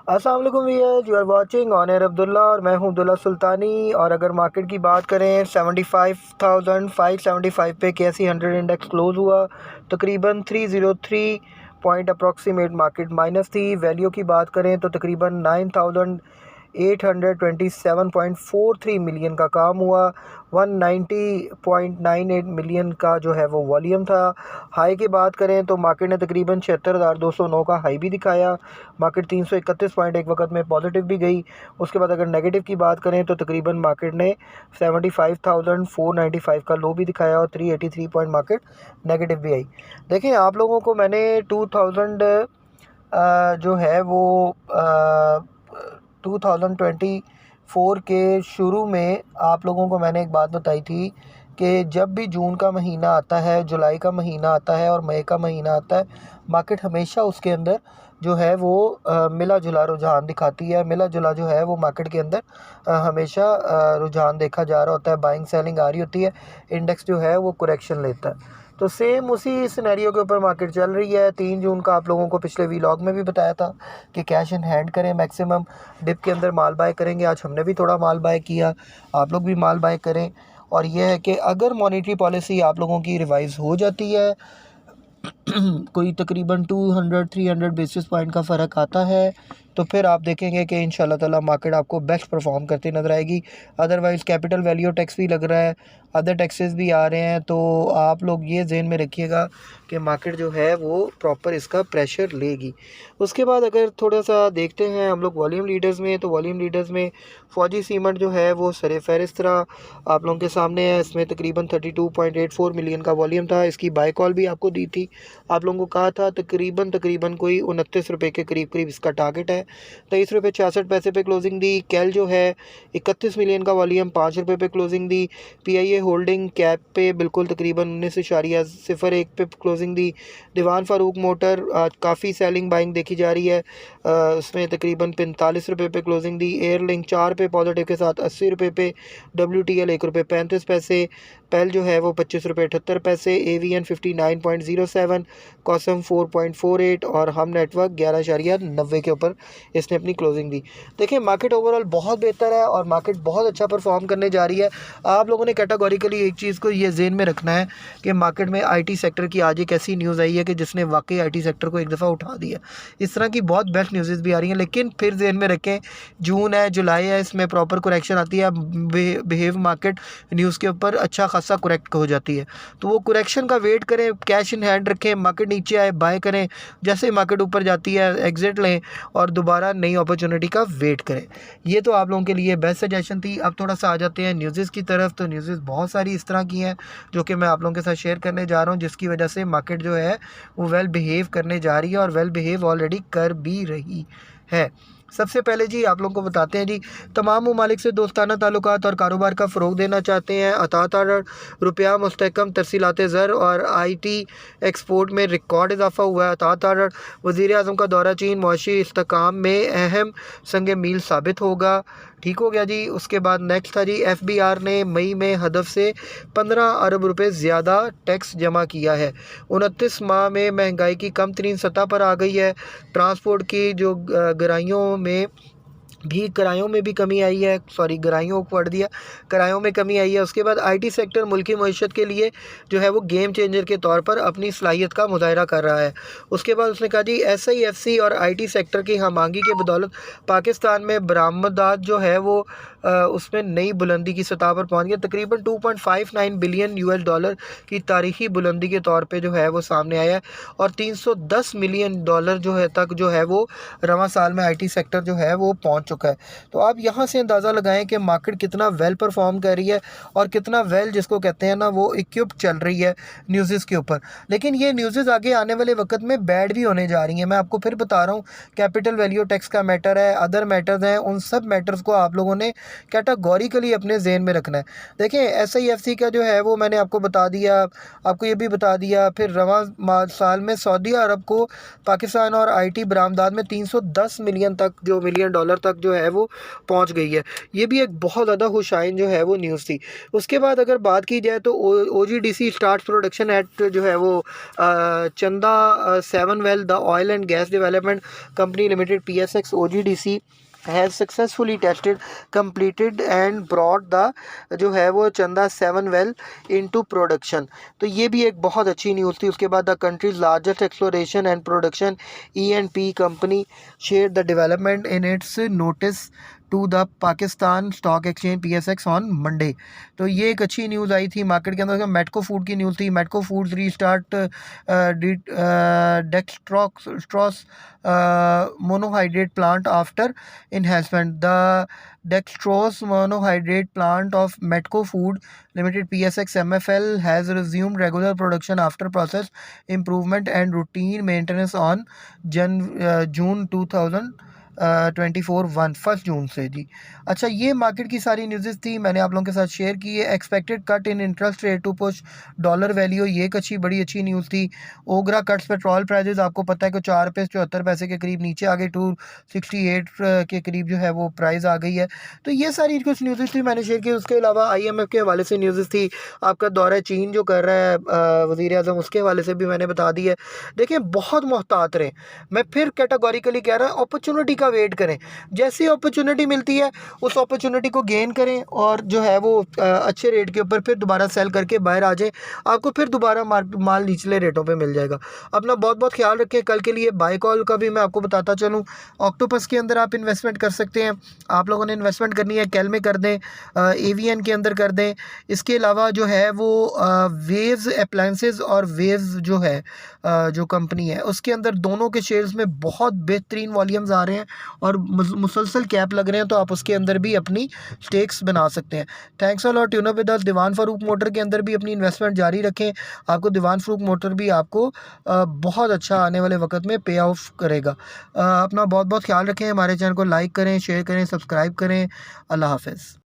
अस्सलाम वालेकुम viewers, you are watching on air Abdullah और मैं हूं अब्दुल्ला सुल्तानी। और अगर मार्केट की बात करें 75,575 पे KSE 100 इंडेक्स क्लोज़ हुआ। तकरीबन 303 पॉइंट अप्रॉक्सीमेट मार्केट माइनस थी। वैल्यू की बात करें तो तकरीबन 9,827.43 मिलियन का काम हुआ। 190.98 मिलियन का जो है वो वॉल्यूम था। हाई की बात करें तो मार्केट ने तकरीबन 76,209 का हाई भी दिखाया। मार्केट 331 पॉइंट एक वक्त में पॉजिटिव भी गई। उसके बाद अगर नेगेटिव की बात करें तो तकरीबन मार्केट ने 75,495 का लो भी दिखाया और 383 पॉइंट मार्केट नेगेटिव भी आई। देखें, आप लोगों को मैंने 2000 जो है वो 2024 के शुरू में आप लोगों को मैंने एक बात बताई थी कि जब भी जून का महीना आता है, जुलाई का महीना आता है और मई का महीना आता है, मार्केट हमेशा उसके अंदर जो है वो मिला जुला रुझान दिखाती है। मिला जुला जो है वो मार्केट के अंदर हमेशा रुझान देखा जा रहा होता है। बाइंग सेलिंग आ रही होती है, इंडेक्स जो है वो करेक्शन लेता है। तो सेम उसी सिनेरियो के ऊपर मार्केट चल रही है। 3 जून का आप लोगों को पिछले वीलॉग में भी बताया था कि कैश इन हैंड करें, मैक्सिमम डिप के अंदर माल बाय करेंगे। आज हमने भी थोड़ा माल बाय किया, आप लोग भी माल बाय करें। और यह है कि अगर मॉनेटरी पॉलिसी आप लोगों की रिवाइज़ हो जाती है, कोई तकरीबन 200-300 बेसिस पॉइंट का फ़र्क आता है, तो फिर आप देखेंगे कि इंशाल्लाह ताला मार्केट आपको बेस्ट परफॉर्म करती नज़र आएगी। अदरवाइज़ कैपिटल वैल्यू टैक्स भी लग रहा है, अदर टैक्सेस भी आ रहे हैं, तो आप लोग ये ज़हन में रखिएगा कि मार्केट जो है वो प्रॉपर इसका प्रेशर लेगी। उसके बाद अगर थोड़ा सा देखते हैं हम लोग वॉल्यूम लीडर्स में, तो वॉल्यूम लीडर्स में फौजी सीमेंट जो है वो सर-ए-फ़हरिस्त रहा। आप लोगों के सामने है, इसमें तकरीबन 32.84 मिलियन का वॉल्यूम था। इसकी बाय कॉल भी आपको दी थी। आप लोगों को कहा था तकरीबन कोई 29 रुपये के करीब इसका टारगेट है। 23 रुपये 66 पैसे पे क्लोजिंग दी। कैल जो है 31 मिलियन का वॉल्यूम 5 रुपये पे क्लोजिंग दी। PIA होल्डिंग कैप पे बिल्कुल तकरीबन 19.01 पे क्लोजिंग दी। दीवान फारूक मोटर आज काफ़ी सेलिंग बाइंग देखी जा रही है, उसमें तकरीबन 45 रुपये पे क्लोजिंग दी। एयरलिंक 4 पे पॉजिटिव के साथ 80 रुपये पे। WTL 1 रुपये 35 पैसे। पेल जो है वो 25 रुपये 78 पैसे। AVN 59.07, कॉसम 4.48 और हम नेटवर्क 11.90 के ऊपर इसने अपनी क्लोजिंग दी। देखिए, मार्केट ओवरऑल बहुत बेहतर है और मार्केट बहुत अच्छा परफॉर्म करने जा रही है। आप लोगों ने कैटेगोरिकली एक चीज़ को ये ज़हन में रखना है कि मार्केट में IT सेक्टर की आज एक ऐसी न्यूज़ आई है कि जिसने वाकई IT सेक्टर को एक दफ़ा उठा दिया। इस तरह की बहुत बेस्ट न्यूज़ भी आ रही हैं, लेकिन फिर ज़हन में रखें जून है, जुलाई है, इसमें प्रॉपर करेक्शन आती है। बिहेव मार्केट न्यूज़ के ऊपर अच्छा खासा करेक्ट हो जाती है, तो वो करेक्शन का वेट करें, कैश इन हैंड रखें। मार्केट नीचे आए बाय करें, जैसे मार्केट ऊपर जाती है एग्जिट लें और दोबारा नई अपॉर्चुनिटी का वेट करें। ये तो आप लोगों के लिए बेस्ट सजेशन थी। अब थोड़ा सा आ जाते हैं न्यूज़ की तरफ। तो न्यूज़ बहुत सारी इस तरह की हैं जो कि मैं आप लोगों के साथ शेयर करने जा रहा हूँ, जिसकी वजह से मार्केट जो है वो वेल बिहेव करने जा रही है और वेल बिहेव ऑलरेडी कर भी रही है। सबसे पहले जी आप लोगों को बताते हैं जी, तमाम ममालिक से दोस्ताना ताल्लुकात और कारोबार का फ़रोग देना चाहते हैं। अतात रुपया मुस्तहकम तरसीलात ज़र और IT एक्सपोर्ट में रिकॉर्ड इजाफा हुआ है। अतात वज़ीर आज़म का दौरा चीन मुआशी इस्तेहकाम में अहम संग मील साबित होगा। ठीक हो गया जी। उसके बाद नेक्स्ट था जी, FBR ने मई में हदफ से 15 अरब रुपए ज़्यादा टैक्स जमा किया है। 29 माह में महंगाई की कम तरीन सतह पर आ गई है। ट्रांसपोर्ट की जो किरायों में भी कमी आई है, गराइयों को पढ़ दिया, किरायों में कमी आई है। उसके बाद IT सेक्टर मुल्की मईशत के लिए जो है वो गेम चेंजर के तौर पर अपनी सलाहियत का मुजाहरा कर रहा है। उसके बाद उसने कहा जी, SIFC और IT सेक्टर की हमआहंगी की बदौलत पाकिस्तान में बरामदात जो है वो उसमें नई बुलंदी की सतह पर पहुँच गया। तकरीबन $2.59 बिलियन की तारीखी बुलंदी के तौर पर जो है वो सामने आया है और $310 मिलियन जो है तक जो है वो रवां साल में IT सेक्टर जो है वो पहुँच चुका है। तो आप यहाँ से अंदाज़ा लगाएं कि मार्केट कितना वेल परफॉर्म कर रही है और कितना वेल जिसको कहते हैं ना वो इक्विप चल रही है न्यूज़ के ऊपर। लेकिन ये न्यूज़ आगे आने वाले वक्त में बैड भी होने जा रही हैं। मैं आपको फिर बता रहा हूँ, कैपिटल वैल्यू टैक्स का मैटर है, अदर मैटर्स हैं, उन सब मैटर्स को आप लोगों ने कैटेगोरिकली अपने जहन में रखना है। देखें, SIFC का जो है वो मैंने आपको बता दिया, आपको ये भी बता दिया। फिर रवां साल में सऊदी अरब को पाकिस्तान और IT बरामदात में $310 मिलियन तक जो है वो पहुंच गई है। ये भी एक बहुत ज़्यादा खुशाइन जो है वो न्यूज़ थी। उसके बाद अगर बात की जाए तो OGDC स्टार्ट प्रोडक्शन एट जो है वो चंदा 7 well the oil and gas development company limited PSX OGDC has successfully tested, completed and brought the जो है वो चंदा 7 well into production। तो ये भी एक बहुत अच्छी न्यूज़ थी। उसके बाद the country's largest exploration and production E&P company share the development in its notice to the Pakistan stock exchange PSX on Monday. तो ये एक अच्छी न्यूज़ आई थी मार्केट के अंदर। मेटको फूड की न्यूज़ थी। Metco foods restart dextrose monohydrate plant after enhancement. The dextrose monohydrate plant of Metco Food Limited PSX MFL has resumed regular production after process improvement and routine maintenance on June 2024 1 जून से जी। अच्छा, ये market की सारी news थी, मैंने आप लोगों के साथ शेयर की है। Expected cut in interest rate to push dollar value, ये एक बड़ी अच्छी न्यूज़ थी। ओगरा कट्स पेट्रोल प्राइजेस आपको पता है कि 4 रुपये 74 पैसे के करीब नीचे आ गए, 268 के करीब जो है वो प्राइस आ गई है। तो ये सारी कुछ न्यूज़ थी मैंने शेयर की। उसके अलावा IMF के हवाले से न्यूज़ थी। आपका दौरा चीन जो कर रहा है वज़ीर आज़म, उसके हवाले से भी मैंने बता दी है। देखिए, बहुत मोहतात रहें। मैं फिर कैटेगोरिकली कह रहा हूँ, अपॉर्चुनिटी का वेट करें। जैसी अपॉर्चुनिटी मिलती है उस अपॉर्चुनिटी को गेन करें और जो है वो अच्छे रेट के ऊपर फिर दोबारा सेल करके बाहर आ जाए। आपको फिर दोबारा माल निचले रेटों पे मिल जाएगा। अपना बहुत बहुत ख्याल रखें। कल के लिए बाय कॉल का भी मैं आपको बताता चलूँ। ऑक्टोपस के अंदर आप इन्वेस्टमेंट कर सकते हैं। आप लोगों ने इन्वेस्टमेंट करनी है, कैल में कर दें, AVN के अंदर कर दें। इसके अलावा जो है वो वेव्स अप्लायंसेस और वेव्स जो है जो कंपनी है उसके अंदर दोनों के शेयर्स में बहुत बेहतरीन वॉल्यूम्स आ रहे हैं और मुसलसल कैप लग रहे हैं। तो आप उसके अंदर भी अपनी स्टेक्स बना सकते हैं। Thanks a lot. Tune up with us. Diwan Farooq motor के अंदर भी अपनी इन्वेस्टमेंट जारी रखें। आपको दीवान फारूक मोटर भी आपको बहुत अच्छा आने वाले वक्त में पे ऑफ करेगा। अपना बहुत बहुत ख्याल रखें। हमारे चैनल को लाइक करें, शेयर करें, सब्सक्राइब करें। अल्लाह हाफ़िज़।